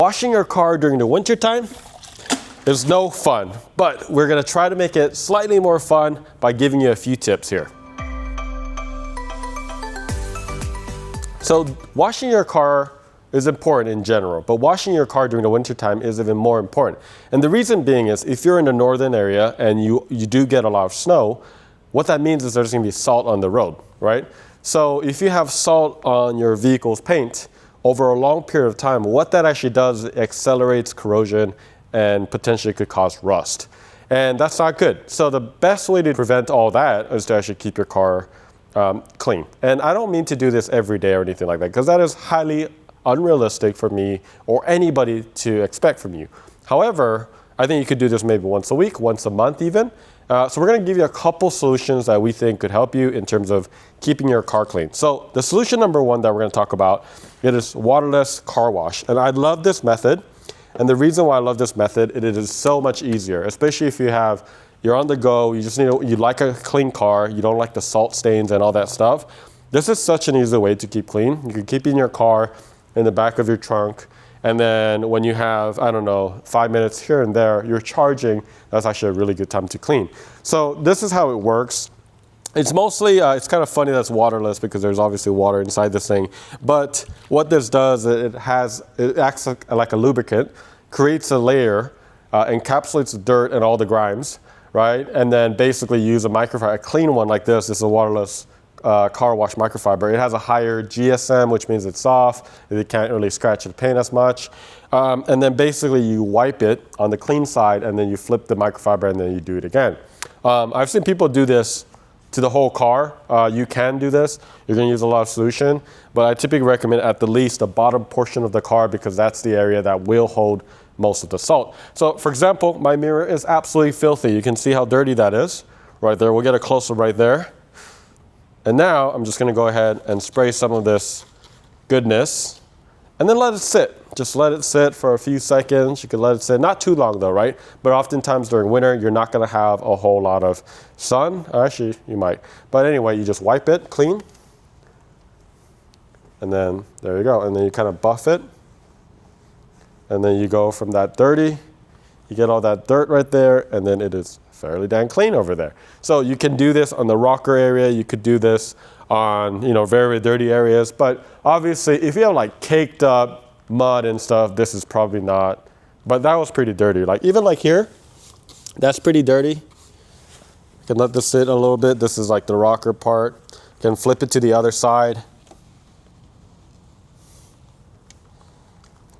Washing your car during the winter time is no fun, but we're gonna try to make it slightly more fun by giving you a few tips here. So washing your car is important in general, but washing your car during the winter time is even more important. And the reason being is if you're in the northern area and you do get a lot of snow, what that means is there's gonna be salt on the road, right? So if you have salt on your vehicle's paint, over a long period of time, what that actually does is it accelerates corrosion and potentially could cause rust. And that's not good. So the best way to prevent all that is to actually keep your car clean. And I don't mean to do this every day or anything like that, because that is highly unrealistic for me or anybody to expect from you. However, I think you could do this maybe once a week, once a month even. So we're gonna give you a couple solutions that we think could help you in terms of keeping your car clean. So the solution number one that we're gonna talk about, it is waterless car wash. And I love this method. And the reason why I love this method, it is so much easier, especially if you're on the go, you like a clean car, you don't like the salt stains and all that stuff. This is such an easy way to keep clean. You can keep it in your car, in the back of your trunk. And then when you have, I don't know, 5 minutes here and there, you're charging, that's actually a really good time to clean. So this is how it works. It's mostly, it's kind of funny that's waterless because there's obviously water inside this thing. But what this does, it acts like a lubricant, creates a layer, encapsulates the dirt and all the grimes, right? And then basically use a microfiber, a clean one like this. This is a waterless car wash microfiber. It has a higher GSM, which means it's soft. It can't really scratch the paint as much. And then basically you wipe it on the clean side and then you flip the microfiber and then you do it again. I've seen people do this to the whole car. You can do this. You're gonna use a lot of solution, but I typically recommend at the least the bottom portion of the car because that's the area that will hold most of the salt. So for example, my mirror is absolutely filthy. You can see how dirty that is right there. We'll get a close-up right there. And now I'm just gonna go ahead and spray some of this goodness and then let it sit. Just let it sit for a few seconds. You can let it sit, not too long though, right? But oftentimes during winter, you're not gonna have a whole lot of sun. Actually, you might. But anyway, you just wipe it clean. And then there you go. And then you kind of buff it. And then you go from that dirty, you get all that dirt right there, and then it is fairly dang clean over there. So you can do this on the rocker area. You could do this on, very, very dirty areas. But obviously, if you have like caked up mud and stuff, this is probably not. But that was pretty dirty. Like even like here, that's pretty dirty. You can let this sit a little bit. This is like the rocker part. You can flip it to the other side.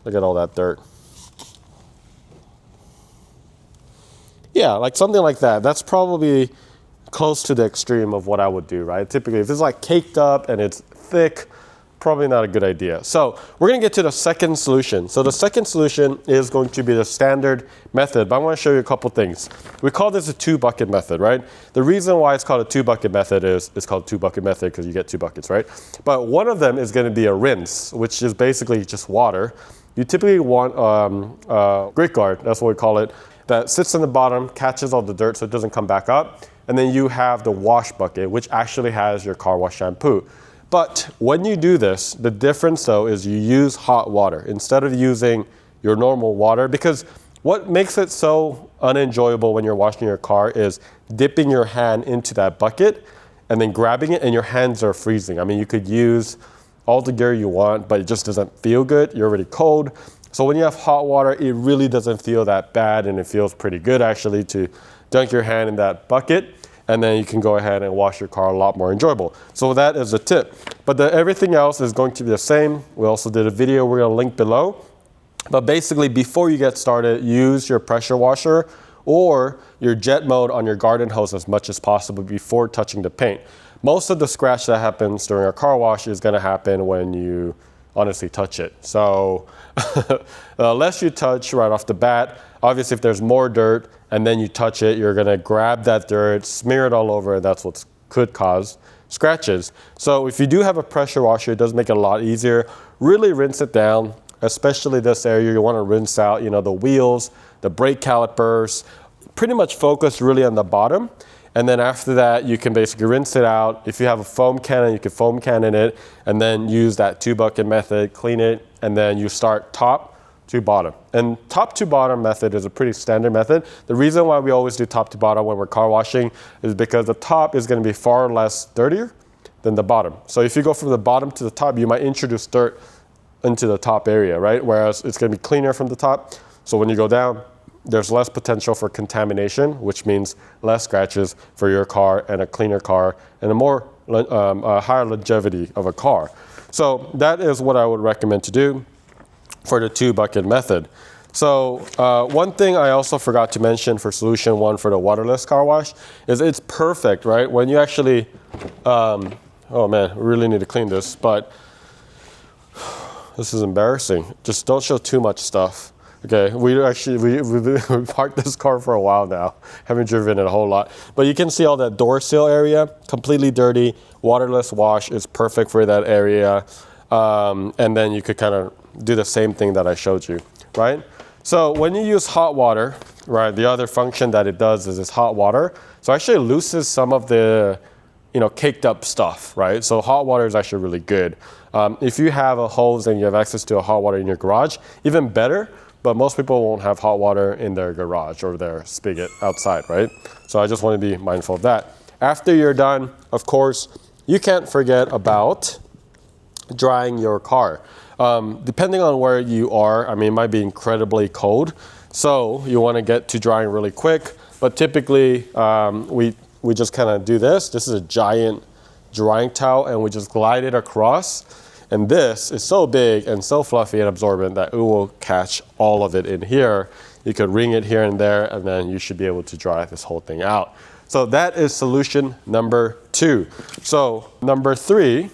Look at all that dirt. Yeah, like something like that. That's probably close to the extreme of what I would do, right? Typically, if it's like caked up and it's thick, probably not a good idea. So we're gonna get to the second solution. So the second solution is going to be the standard method, but I wanna show you a couple things. We call this a 2-bucket method, right? The reason why it's called a 2-bucket method is it's called 2-bucket method because you get 2 buckets, right? But one of them is gonna be a rinse, which is basically just water. You typically want grit guard, that's what we call it, that sits in the bottom, catches all the dirt so it doesn't come back up. And then you have the wash bucket, which actually has your car wash shampoo. But when you do this, the difference though is you use hot water instead of using your normal water, because what makes it so unenjoyable when you're washing your car is dipping your hand into that bucket and then grabbing it and your hands are freezing. I mean, you could use all the gear you want, but it just doesn't feel good. You're already cold. So when you have hot water, it really doesn't feel that bad and it feels pretty good actually to dunk your hand in that bucket. And then you can go ahead and wash your car a lot more enjoyable. So that is a tip. But everything else is going to be the same. We also did a video we're gonna link below. But basically, before you get started, use your pressure washer or your jet mode on your garden hose as much as possible before touching the paint. Most of the scratch that happens during a car wash is gonna happen when you honestly touch it. So the less you touch right off the bat, obviously if there's more dirt and then you touch it, you're gonna grab that dirt, smear it all over, and that's what could cause scratches. So if you do have a pressure washer, it does make it a lot easier. Really rinse it down, especially this area. You wanna rinse out, the wheels, the brake calipers, pretty much focus really on the bottom. And then after that, you can basically rinse it out. If you have a foam cannon, you can foam cannon it and then use that 2-bucket method, clean it, and then you start top to bottom. And top to bottom method is a pretty standard method. The reason why we always do top to bottom when we're car washing is because the top is going to be far less dirtier than the bottom. So if you go from the bottom to the top, you might introduce dirt into the top area, right? Whereas it's going to be cleaner from the top. So when you go down, there's less potential for contamination, which means less scratches for your car and a cleaner car and a higher longevity of a car. So that is what I would recommend to do for the 2-bucket method. So one thing I also forgot to mention for solution 1 for the waterless car wash is it's perfect, right? When you actually, oh man, we really need to clean this, but this is embarrassing. Just don't show too much stuff. Okay, we parked this car for a while now. Haven't driven it a whole lot. But you can see all that door seal area, completely dirty. Waterless wash is perfect for that area. And then you could kind of do the same thing that I showed you, right? So when you use hot water, right, the other function that it does is it's hot water. So actually loosens some of the, caked up stuff, right? So hot water is actually really good. If you have a hose and you have access to a hot water in your garage, even better. But most people won't have hot water in their garage or their spigot outside, right? So I just want to be mindful of that. After you're done, of course, you can't forget about drying your car. Depending on where you are, it might be incredibly cold. So you want to get to drying really quick. But typically, we just kind of do this. This is a giant drying towel, and we just glide it across. And this is so big and so fluffy and absorbent that it will catch all of it in here. You could wring it here and there, and then you should be able to dry this whole thing out. So that is solution number 2. So number 3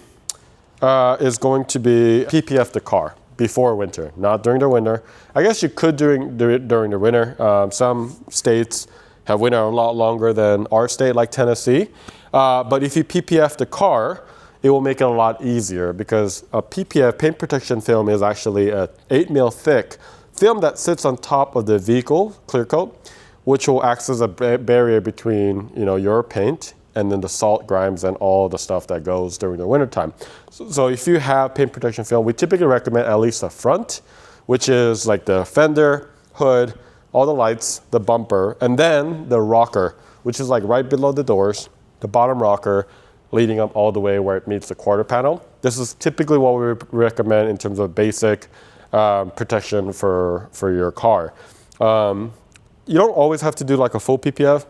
is going to be PPF the car before winter, not during the winter. I guess you could do it during the winter. Some states have winter a lot longer than our state, like Tennessee. But if you PPF the car, it will make it a lot easier because a PPF, paint protection film, is actually an 8 mil thick film that sits on top of the vehicle clear coat, which will act as a barrier between your paint and then the salt, grimes, and all the stuff that goes during the wintertime. So if you have paint protection film, we typically recommend at least the front, which is like the fender, hood, all the lights, the bumper, and then the rocker, which is like right below the doors, the bottom rocker, leading up all the way where it meets the quarter panel. This is typically what we recommend in terms of basic protection for your car. You don't always have to do like a full PPF,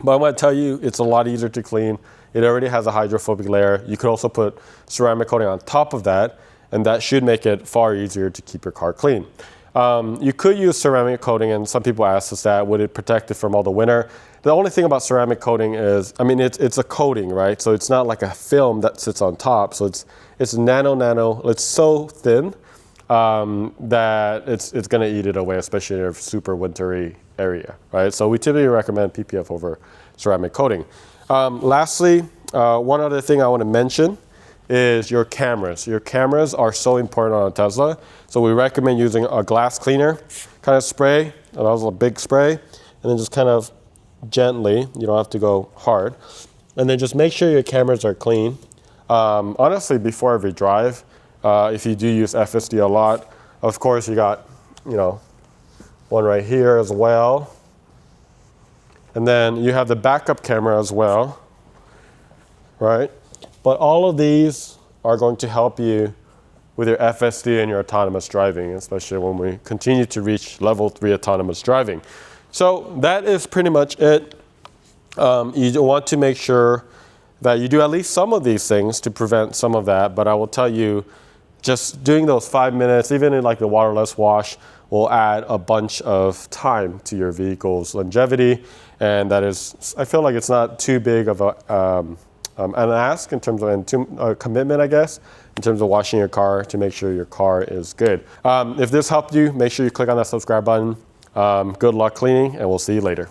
but I'm going to tell you it's a lot easier to clean. It already has a hydrophobic layer. You could also put ceramic coating on top of that, and that should make it far easier to keep your car clean. You could use ceramic coating, and some people ask us that, would it protect it from all the winter? The only thing about ceramic coating is, it's a coating, right? So it's not like a film that sits on top. So it's nano, it's so thin that it's gonna eat it away, especially in a super wintry area, right? So we typically recommend PPF over ceramic coating. Lastly, one other thing I wanna mention is your cameras. Your cameras are so important on a Tesla. So we recommend using a glass cleaner kind of spray, and that was a big spray, and then just kind of gently, you don't have to go hard. And then just make sure your cameras are clean. Honestly, before every drive, if you do use FSD a lot, of course you got, one right here as well. And then you have the backup camera as well, right? But all of these are going to help you with your FSD and your autonomous driving, especially when we continue to reach level 3 autonomous driving. So that is pretty much it. You want to make sure that you do at least some of these things to prevent some of that. But I will tell you, just doing those 5 minutes, even in like the waterless wash, will add a bunch of time to your vehicle's longevity. And that is, I feel like it's not too big of an ask in terms of a commitment, I guess, in terms of washing your car to make sure your car is good. If this helped you, make sure you click on that subscribe button. Good luck cleaning, and we'll see you later.